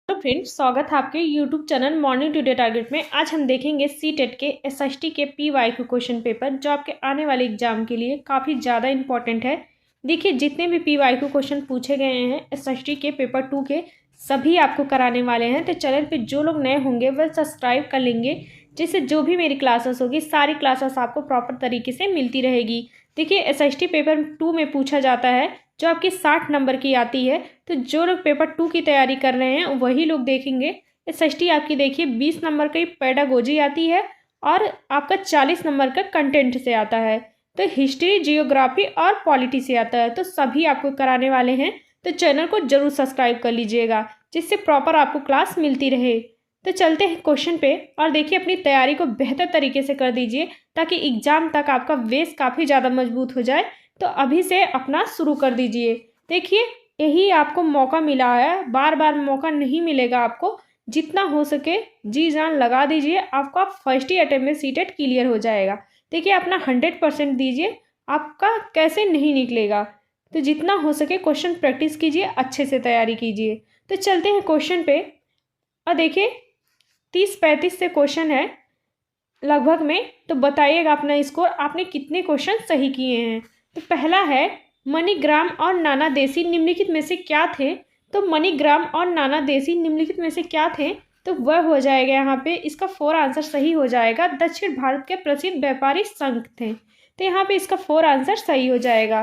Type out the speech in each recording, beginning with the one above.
Hello friends, स्वागत है आपके YouTube channel morning today target में। आज हम देखेंगे सीटेट के एसएसटी के पीवाईक्यू क्वेश्चन पेपर जो आपके आने वाले एग्जाम के लिए काफ़ी ज़्यादा इंपॉर्टेंट है। देखिए, जितने भी पीवाईक्यू क्वेश्चन पूछे गए हैं एसएसटी के पेपर 2 के सभी आपको कराने वाले हैं। तो चैनल पे जो लोग नए होंगे वह सब्सक्राइब कर लेंगे, जिससे जो भी मेरी क्लासेस होगी सारी क्लासेस आपको प्रॉपर तरीके से मिलती रहेगी। देखिए, एसएसटी पेपर 2 में पूछा जाता है जो आपकी 60 नंबर की आती है। तो जो लोग पेपर 2 की तैयारी कर रहे हैं वही लोग देखेंगे। एसएसटी आपकी देखिए 20 नंबर की पेडागोजी आती है और आपका 40 नंबर का कंटेंट से आता है। तो हिस्ट्री, जियोग्राफी और पॉलिटी से आता है। तो सभी आपको कराने वाले हैं, तो चैनल को जरूर सब्सक्राइब कर लीजिएगा, जिससे प्रॉपर आपको क्लास मिलती रहे। तो चलते हैं क्वेश्चन पे और देखिए अपनी तैयारी को बेहतर तरीके से कर दीजिए ताकि एग्जाम तक आपका बेस काफ़ी ज़्यादा मजबूत हो जाए। तो अभी से अपना शुरू कर दीजिए। देखिए, यही आपको मौका मिला है, बार बार मौका नहीं मिलेगा आपको। जितना हो सके जी जान लगा दीजिए, आपका फर्स्ट ही अटेम्प्ट में सीटेट क्लियर हो जाएगा। देखिए, अपना 100% दीजिए, आपका कैसे नहीं निकलेगा। तो जितना हो सके क्वेश्चन प्रैक्टिस कीजिए, अच्छे से तैयारी कीजिए। तो चलते हैं क्वेश्चन पे और देखिए 30-35 से क्वेश्चन है लगभग में। तो बताइएगा अपना स्कोर, आपने कितने क्वेश्चन सही किए हैं। तो पहला है, मणिग्राम और नाना देसी निम्नलिखित में से क्या थे। तो मणिग्राम और नाना देसी निम्नलिखित में से क्या थे, तो वह हो जाएगा यहाँ पे इसका 4 आंसर सही हो जाएगा। दक्षिण भारत के प्रसिद्ध व्यापारी संघ थे। तो यहाँ पे इसका 4 आंसर सही हो जाएगा।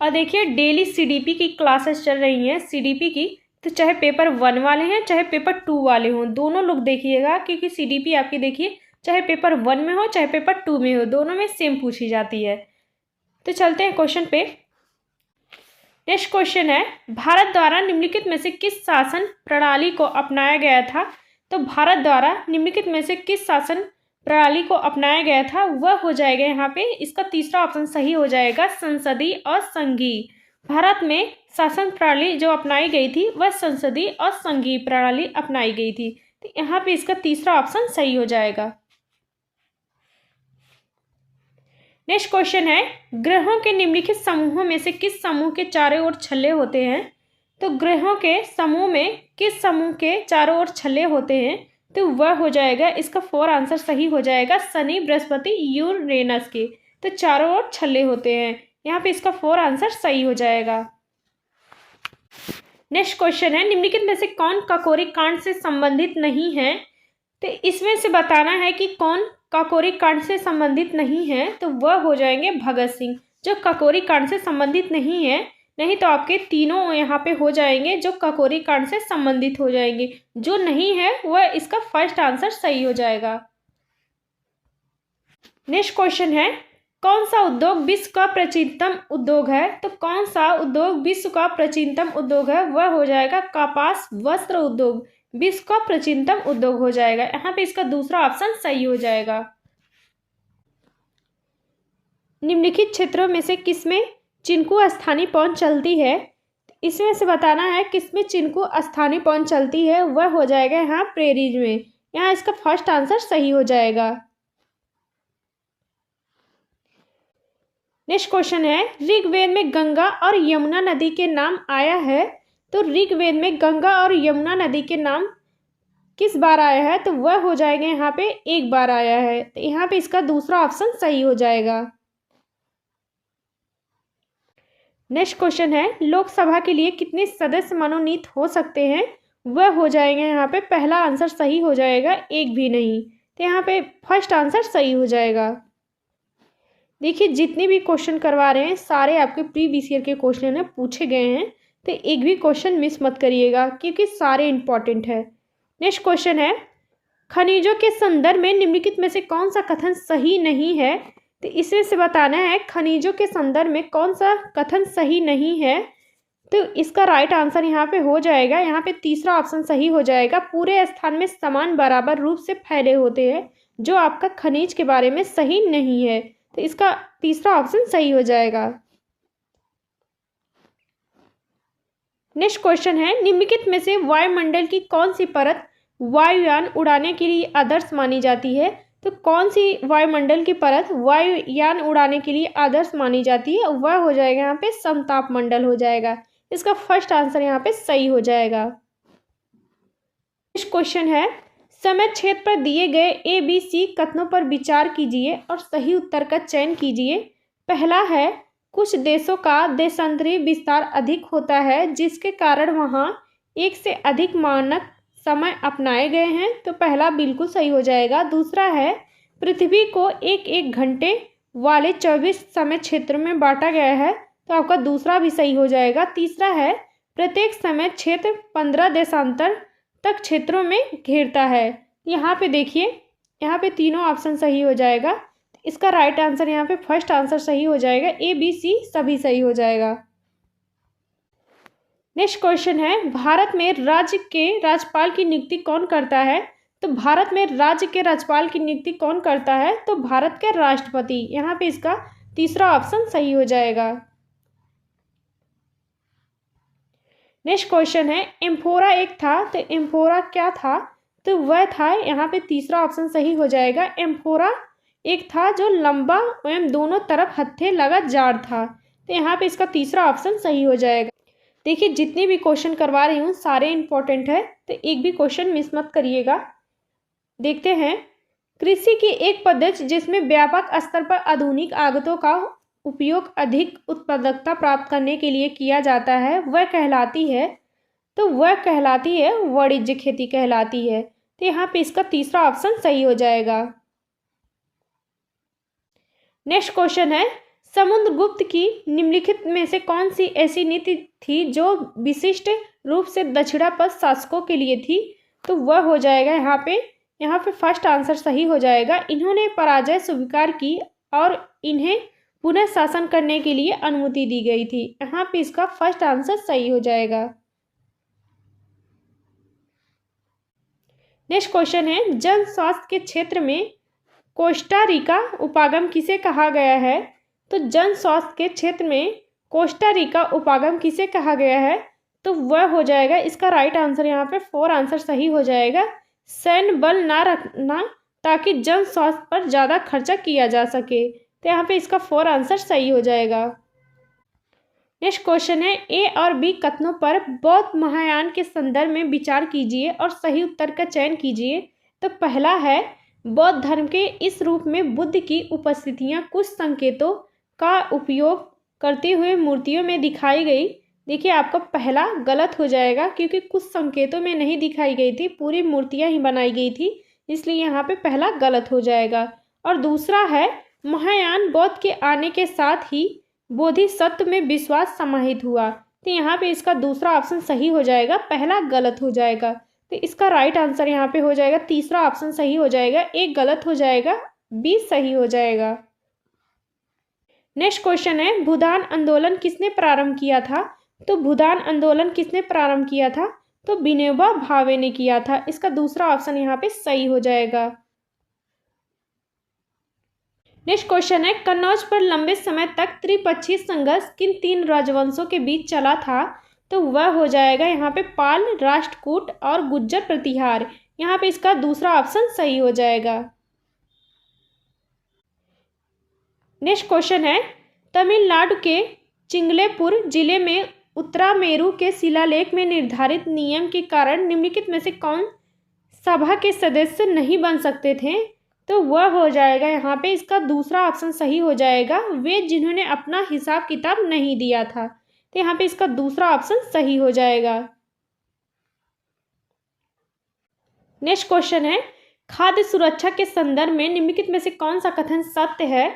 और देखिए, डेली सीडीपी की क्लासेस चल रही हैं सीडीपी की। तो चाहे पेपर 1 वाले हैं चाहे पेपर 2 वाले हों, दोनों लोग देखिएगा, क्योंकि सीडीपी आपकी देखिए चाहे पेपर 1 में हो चाहे पेपर 2 में हो, दोनों में सेम पूछी जाती है। तो चलते हैं क्वेश्चन पे। नेक्स्ट क्वेश्चन है, भारत द्वारा निम्नलिखित में से किस शासन प्रणाली को अपनाया गया था। तो भारत द्वारा निम्नलिखित में से किस शासन प्रणाली को अपनाया गया था, वह हो जाएगा यहाँ पे इसका तीसरा ऑप्शन सही हो जाएगा, संसदीय और संघीय। भारत में शासन प्रणाली जो अपनाई गई थी वह संसदीय और संघीय प्रणाली अपनाई गई थी। तो यहाँ पे इसका तीसरा ऑप्शन सही हो जाएगा। नेक्स्ट क्वेश्चन है, ग्रहों के निम्नलिखित समूहों में से किस समूह के चारों ओर छल्ले होते हैं। तो ग्रहों के समूह में किस समूह के चारों ओर छल्ले होते हैं, तो वह हो जाएगा इसका 4 आंसर सही हो जाएगा, शनि, बृहस्पति, यूरेनस के। तो चारों ओर छल्ले होते हैं, यहाँ पे इसका 4 आंसर सही हो जाएगा। नेक्स्ट क्वेश्चन है, निम्नलिखित में से कौन काकोरी कांड से संबंधित नहीं है। तो इसमें से बताना है कि कौन काकोरी कांड से संबंधित नहीं है। तो वह हो जाएंगे भगत सिंह, जो काकोरी कांड से संबंधित नहीं है। नहीं तो आपके तीनों यहाँ पे हो जाएंगे जो काकोरी कांड से संबंधित हो जाएंगे। जो नहीं है वह इसका फर्स्ट आंसर सही हो जाएगा। नेक्स्ट क्वेश्चन है, कौन सा उद्योग विश्व का प्राचीनतम उद्योग है। तो कौन सा उद्योग विश्व का प्राचीनतम उद्योग है, वह हो जाएगा कपास वस्त्र उद्योग विश्व का प्राचीनतम उद्योग हो जाएगा। यहाँ पे इसका दूसरा ऑप्शन सही हो जाएगा। निम्नलिखित क्षेत्रों में से किसमें चिनकू स्थानीय पवन चलती है। इसमें से बताना है किसमें चिनकू स्थानीय पवन चलती है, वह हो जाएगा यहाँ प्रेरीज में। यहाँ इसका फर्स्ट आंसर सही हो जाएगा। नेक्स्ट क्वेश्चन है, ऋग्वेद में गंगा और यमुना नदी के नाम आया है। तो ऋग्वेद में गंगा और यमुना नदी के नाम किस बार आया है, तो वह हो जाएगा यहाँ पे एक बार आया है। तो यहाँ पे इसका दूसरा ऑप्शन सही हो जाएगा। नेक्स्ट क्वेश्चन है, लोकसभा के लिए कितने सदस्य मनोनीत हो सकते हैं, वह हो जाएगा यहाँ पे पहला आंसर सही हो जाएगा, एक भी नहीं। तो यहाँ पे फर्स्ट आंसर सही हो जाएगा। देखिए, जितने भी क्वेश्चन करवा रहे हैं सारे आपके प्रीवियस ईयर के क्वेश्चन है पूछे गए हैं। तो एक भी क्वेश्चन मिस मत करिएगा, क्योंकि सारे इंपॉर्टेंट है। नेक्स्ट क्वेश्चन है, खनिजों के संदर्भ में निम्नलिखित में से कौन सा कथन सही नहीं है। तो इसमें से बताना है खनिजों के संदर्भ में कौन सा कथन सही नहीं है। तो इसका राइट आंसर यहाँ पे हो जाएगा, यहाँ पे तीसरा ऑप्शन सही हो जाएगा, पूरे स्थान में समान बराबर रूप से फैले होते हैं, जो आपका खनिज के बारे में सही नहीं है। तो इसका तीसरा ऑप्शन सही हो जाएगा। नेक्स्ट क्वेश्चन है, निम्नलिखित में से वायुमंडल की कौन सी परत वायुयान उड़ाने के लिए आदर्श मानी जाती है। तो कौन सी वायुमंडल की परत वायुयान उड़ाने के लिए आदर्श मानी जाती है, वह हो जाएगा यहाँ पे समताप मंडल हो जाएगा। इसका फर्स्ट आंसर यहाँ पे सही हो जाएगा। नेक्स्ट क्वेश्चन है, समय क्षेत्र पर दिए गए ए बी सी कथनों पर विचार कीजिए और सही उत्तर का चयन कीजिए। पहला है, कुछ देशों का देशांतरी विस्तार अधिक होता है जिसके कारण वहाँ एक से अधिक मानक समय अपनाए गए हैं, तो पहला बिल्कुल सही हो जाएगा। दूसरा है, पृथ्वी को एक एक घंटे वाले 24 समय क्षेत्र में बांटा गया है, तो आपका दूसरा भी सही हो जाएगा। तीसरा है, प्रत्येक समय क्षेत्र 15 देशांतर तक क्षेत्रों में घेरता है। यहाँ पे देखिए, यहाँ पे तीनों ऑप्शन सही हो जाएगा। इसका राइट आंसर यहाँ पे फर्स्ट आंसर सही हो जाएगा, ए बी सी सभी सही हो जाएगा। नेक्स्ट क्वेश्चन है, भारत में राज्य के राज्यपाल की नियुक्ति कौन करता है? तो भारत में राज्य के राज्यपाल की नियुक्ति कौन करता है? तो भारत के राष्ट्रपति। यहाँ पे इसका तीसरा ऑप्शन सही हो जाएगा। नेक्स्ट क्वेश्चन है, एम्फोरा एक था, तो एम्फोरा क्या था? तो वह था, यहाँ पे तीसरा ऑप्शन सही हो जाएगा। एम्फोरा एक था जो लंबा एवं दोनों तरफ हत्थे लगा जाड़ था, तो यहाँ पे इसका तीसरा ऑप्शन सही हो जाएगा। देखिए, जितने भी क्वेश्चन करवा रही हूँ सारे इंपॉर्टेंट है, तो एक भी क्वेश्चन मिस मत करिएगा। देखते हैं, कृषि की एक पद्धति जिसमें व्यापक स्तर पर आधुनिक आगतों का उपयोग अधिक उत्पादकता प्राप्त करने के लिए किया जाता है, वह कहलाती है, तो वह कहलाती है वाणिज्य खेती कहलाती है। तो यहाँ पे इसका तीसरा ऑप्शन सही हो जाएगा। नेक्स्ट क्वेश्चन है, समुद्रगुप्त की निम्नलिखित में से कौन सी ऐसी नीति थी जो विशिष्ट रूप से दक्षिणापथ शासकों के लिए थी? तो वह हो जाएगा यहाँ पे फर्स्ट आंसर सही हो जाएगा। इन्होंने पराजय स्वीकार की और इन्हें पुनः शासन करने के लिए अनुमति दी गई थी। यहाँ पे इसका फर्स्ट आंसर सही हो जाएगा। नेक्स्ट क्वेश्चन है, जन स्वास्थ्य के क्षेत्र में कोस्टा रिका उपागम किसे कहा गया है? तो जन स्वास्थ्य के क्षेत्र में कोस्टा रिका उपागम किसे कहा गया है? तो वह हो जाएगा, इसका राइट आंसर यहाँ पे 4 आंसर सही हो जाएगा। सैन्य बल ना रखना ताकि जन स्वास्थ्य पर ज़्यादा खर्चा किया जा सके, तो यहाँ पे इसका 4 आंसर सही हो जाएगा। नेक्स्ट क्वेश्चन है, ए और बी कथनों पर बौद्ध महायान के संदर्भ में विचार कीजिए और सही उत्तर का चयन कीजिए। तो पहला है, बौद्ध धर्म के इस रूप में बुद्ध की उपस्थितियां कुछ संकेतों का उपयोग करते हुए मूर्तियों में दिखाई गई। देखिए, आपका पहला गलत हो जाएगा क्योंकि कुछ संकेतों में नहीं दिखाई गई थी, पूरी मूर्तियां ही बनाई गई थी, इसलिए यहाँ पे पहला गलत हो जाएगा। और दूसरा है, महायान बौद्ध के आने के साथ ही बोधिसत्व में विश्वास समाहित हुआ, तो यहाँ पे इसका दूसरा ऑप्शन सही हो जाएगा, पहला गलत हो जाएगा। तो इसका राइट आंसर यहाँ पे हो जाएगा, तीसरा ऑप्शन सही हो जाएगा, एक गलत हो जाएगा, बी सही हो जाएगा। नेक्स्ट क्वेश्चन है, भूदान आंदोलन किसने प्रारंभ किया था? तो भूदान आंदोलन किसने प्रारंभ किया था? तो विनोबा भावे ने किया था। इसका दूसरा ऑप्शन यहाँ पे सही हो जाएगा। नेक्स्ट क्वेश्चन है, कन्नौज पर लंबे समय तक त्रिपक्षीय संघर्ष किन 3 राजवंशों के बीच चला था? तो वह हो जाएगा यहाँ पे पाल, राष्ट्रकूट और गुज्जर प्रतिहार। यहाँ पे इसका दूसरा ऑप्शन सही हो जाएगा। नेक्स्ट क्वेश्चन है, तमिलनाडु के चिंगलेपुर जिले में उत्तरामेरु के शिलालेख में निर्धारित नियम के कारण निम्नलिखित में से कौन सभा के सदस्य नहीं बन सकते थे? तो वह हो जाएगा यहाँ पे इसका दूसरा ऑप्शन सही हो जाएगा, वे जिन्होंने अपना हिसाब किताब नहीं दिया था। तो यहाँ पे इसका दूसरा ऑप्शन सही हो जाएगा। नेक्स्ट क्वेश्चन है, खाद्य सुरक्षा के संदर्भ में निम्नलिखित में से कौन सा कथन सत्य है?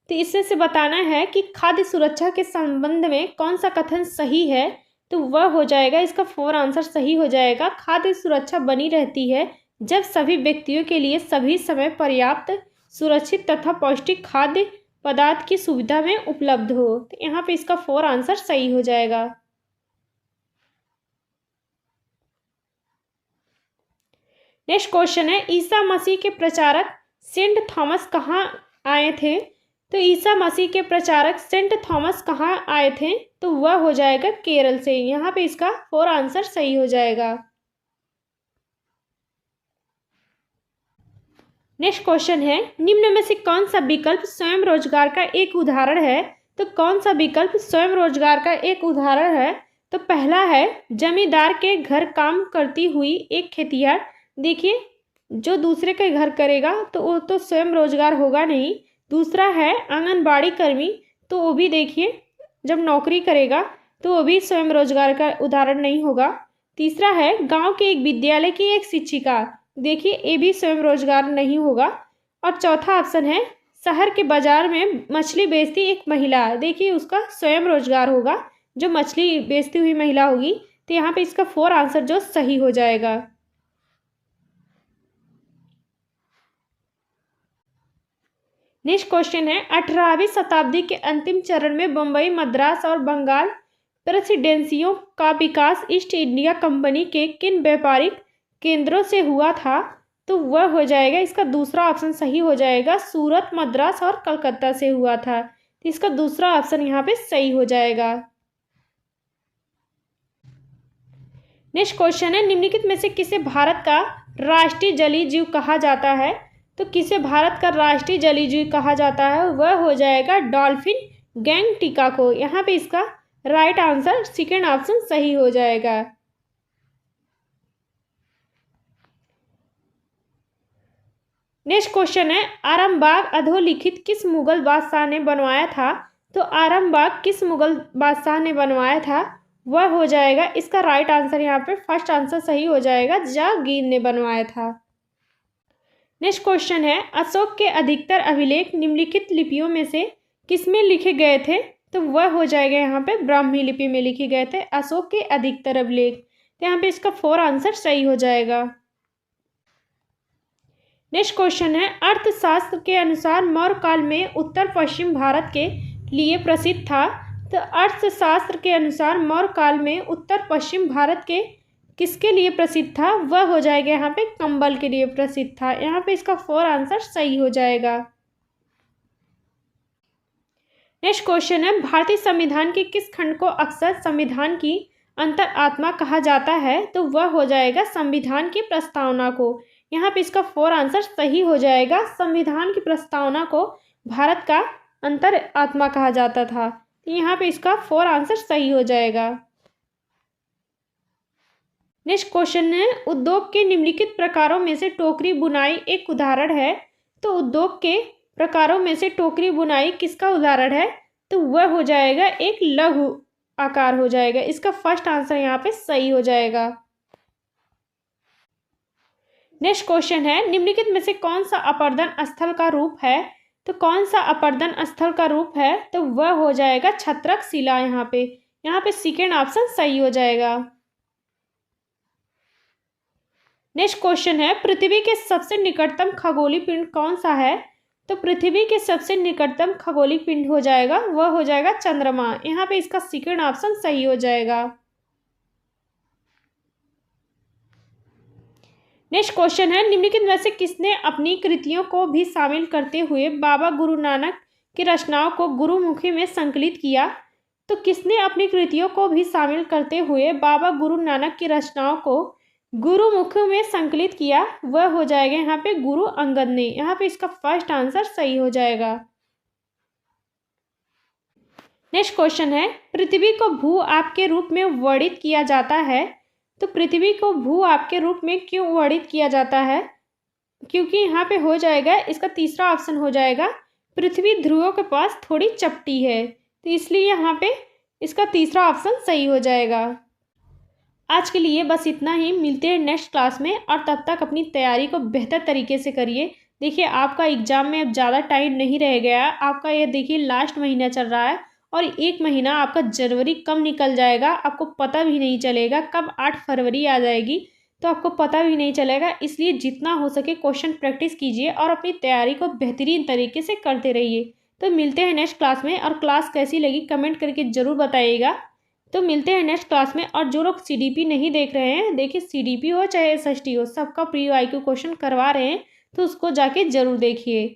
तो इससे से बताना है कि खाद्य सुरक्षा के संबंध में कौन सा कथन सही है, तो वह हो जाएगा, इसका 4 आंसर सही हो जाएगा। खाद्य सुरक्षा बनी रहती है जब सभी व्यक्तियों के लिए सभी समय पर्याप्त, सुरक्षित तथा पौष्टिक खाद्य पदार्थ की सुविधा में उपलब्ध हो। तो यहाँ पे इसका 4 आंसर सही हो जाएगा। नेक्स्ट क्वेश्चन है, ईसा मसीह के प्रचारक सेंट थॉमस कहाँ आए थे? तो ईसा मसीह के प्रचारक सेंट थॉमस कहाँ आए थे? तो वह हो जाएगा केरल से। यहाँ पे इसका 4 आंसर सही हो जाएगा। नेक्स्ट क्वेश्चन है, निम्न में से कौन सा विकल्प स्वयं रोजगार का एक उदाहरण है? तो कौन सा विकल्प स्वयं रोजगार का एक उदाहरण है? तो पहला है जमींदार के घर काम करती हुई एक खेतिहर। देखिए, जो दूसरे के घर करेगा तो वो तो स्वयं रोजगार होगा नहीं। दूसरा है आंगनबाड़ी कर्मी, तो वो भी देखिए जब नौकरी करेगा तो वो भी स्वयं रोजगार का उदाहरण नहीं होगा। तीसरा है गांव के एक विद्यालय की एक शिक्षिका। देखिए, ये भी स्वयं रोजगार नहीं होगा। और चौथा ऑप्शन है शहर के बाजार में मछली बेचती एक महिला। देखिए, उसका स्वयं रोजगार होगा, जो मछली बेचती हुई महिला होगी। तो यहाँ पे इसका 4 आंसर जो सही हो जाएगा। नेक्स्ट क्वेश्चन है 18वीं शताब्दी के अंतिम चरण में बम्बई, मद्रास और बंगाल प्रेसिडेंसियों का विकास ईस्ट इंडिया कंपनी के किन व्यापारिक केंद्रों से हुआ था? तो वह हो जाएगा, इसका दूसरा ऑप्शन सही हो जाएगा, सूरत, मद्रास और कलकत्ता से हुआ था। तो इसका दूसरा ऑप्शन यहाँ पे सही हो जाएगा। नेक्स्ट क्वेश्चन है निम्नलिखित में से किसे भारत का राष्ट्रीय जलीय जीव कहा जाता है? तो किसे भारत का राष्ट्रीय जलीय जीव कहा जाता है? वह हो जाएगा डॉल्फिन गैंगटिका को। यहाँ पे इसका राइट आंसर सेकेंड ऑप्शन सही हो जाएगा। नेक्स्ट क्वेश्चन है आरामबाग अधोलिखित किस मुगल बादशाह ने बनवाया था? तो आरामबाग किस मुगल बादशाह ने बनवाया था? वह हो जाएगा, इसका राइट आंसर यहाँ पे फर्स्ट आंसर सही हो जाएगा, जहांगीर ने बनवाया था। नेक्स्ट क्वेश्चन है अशोक के अधिकतर अभिलेख निम्नलिखित लिपियों में से किसमें लिखे गए थे? तो वह हो जाएगा यहाँ पे ब्राह्मी लिपि में लिखे गए थे अशोक के अधिकतर अभिलेख। तो यहाँ पे इसका 4 आंसर सही हो जाएगा। नेक्स्ट क्वेश्चन है अर्थशास्त्र के अनुसार मौर्य काल में उत्तर पश्चिम भारत के लिए प्रसिद्ध था। तो अर्थशास्त्र के अनुसार मौर्य काल में उत्तर पश्चिम भारत के किसके लिए प्रसिद्ध था? वह हो जाएगा यहाँ पे कंबल के लिए प्रसिद्ध था। यहाँ पे इसका 4 आंसर सही हो जाएगा। नेक्स्ट क्वेश्चन है भारतीय संविधान के किस खंड को अक्सर संविधान की अंतरात्मा कहा जाता है? तो वह हो जाएगा संविधान की प्रस्तावना को। यहाँ पे इसका 4 आंसर सही हो जाएगा। संविधान की प्रस्तावना को भारत का अंतरात्मा कहा जाता था। यहाँ पे इसका 4 आंसर सही हो जाएगा। नेक्स्ट क्वेश्चन है उद्योग के निम्नलिखित प्रकारों में से टोकरी बुनाई एक उदाहरण है। तो उद्योग के प्रकारों में से टोकरी बुनाई किसका उदाहरण है? तो वह हो जाएगा एक लघु आकार हो जाएगा। इसका फर्स्ट आंसर यहाँ पे सही हो जाएगा। नेक्स्ट क्वेश्चन है निम्नलिखित में से कौन सा अपर्दन स्थल का रूप है? तो कौन सा अपर्दन स्थल का रूप है? तो वह हो जाएगा छत्रक शिला। यहाँ पे सेकेंड ऑप्शन सही हो जाएगा। नेक्स्ट क्वेश्चन है पृथ्वी के सबसे निकटतम खगोलीय पिंड कौन सा है? तो पृथ्वी के सबसे निकटतम खगोलीय पिंड हो जाएगा, वह हो जाएगा चंद्रमा। यहाँ पे इसका सेकेंड ऑप्शन सही हो जाएगा। नेक्स्ट क्वेश्चन है निम्नलिखित में से किसने अपनी कृतियों को भी शामिल करते हुए बाबा गुरु नानक की रचनाओं को गुरुमुखी में संकलित किया? तो किसने अपनी कृतियों को भी शामिल करते हुए बाबा गुरु नानक की रचनाओं को गुरुमुखी में संकलित किया? वह हो जाएगा यहाँ पे गुरु अंगद ने। यहाँ पे इसका फर्स्ट आंसर सही हो जाएगा। नेक्स्ट क्वेश्चन है पृथ्वी को भू आप के रूप में वर्णित किया जाता है। तो पृथ्वी को भू आप के रूप में क्यों वर्णित किया जाता है? क्योंकि यहाँ पे हो जाएगा, इसका तीसरा ऑप्शन हो जाएगा पृथ्वी ध्रुवों के पास थोड़ी चपटी है, तो इसलिए यहाँ पे इसका तीसरा ऑप्शन सही हो जाएगा। आज के लिए बस इतना ही, मिलते हैं नेक्स्ट क्लास में, और तब तक अपनी तैयारी को बेहतर तरीके से करिए। देखिए आपका एग्ज़ाम में अब ज़्यादा टाइम नहीं रह गया, आपका ये देखिए लास्ट महीना चल रहा है और 1 महीना आपका जनवरी कब निकल जाएगा आपको पता भी नहीं चलेगा, कब 8 फरवरी आ जाएगी तो आपको पता भी नहीं चलेगा। इसलिए जितना हो सके क्वेश्चन प्रैक्टिस कीजिए और अपनी तैयारी को बेहतरीन तरीके से करते रहिए। तो मिलते हैं नेक्स्ट क्लास में, और क्लास कैसी लगी कमेंट करके ज़रूर बताइएगा। तो मिलते हैं नेक्स्ट क्लास में। और जो लोग CDP नहीं देख रहे हैं, देखिए CDP हो चाहे SST हो, सबका प्री IQ क्वेश्चन करवा रहे हैं, तो उसको जाके ज़रूर देखिए।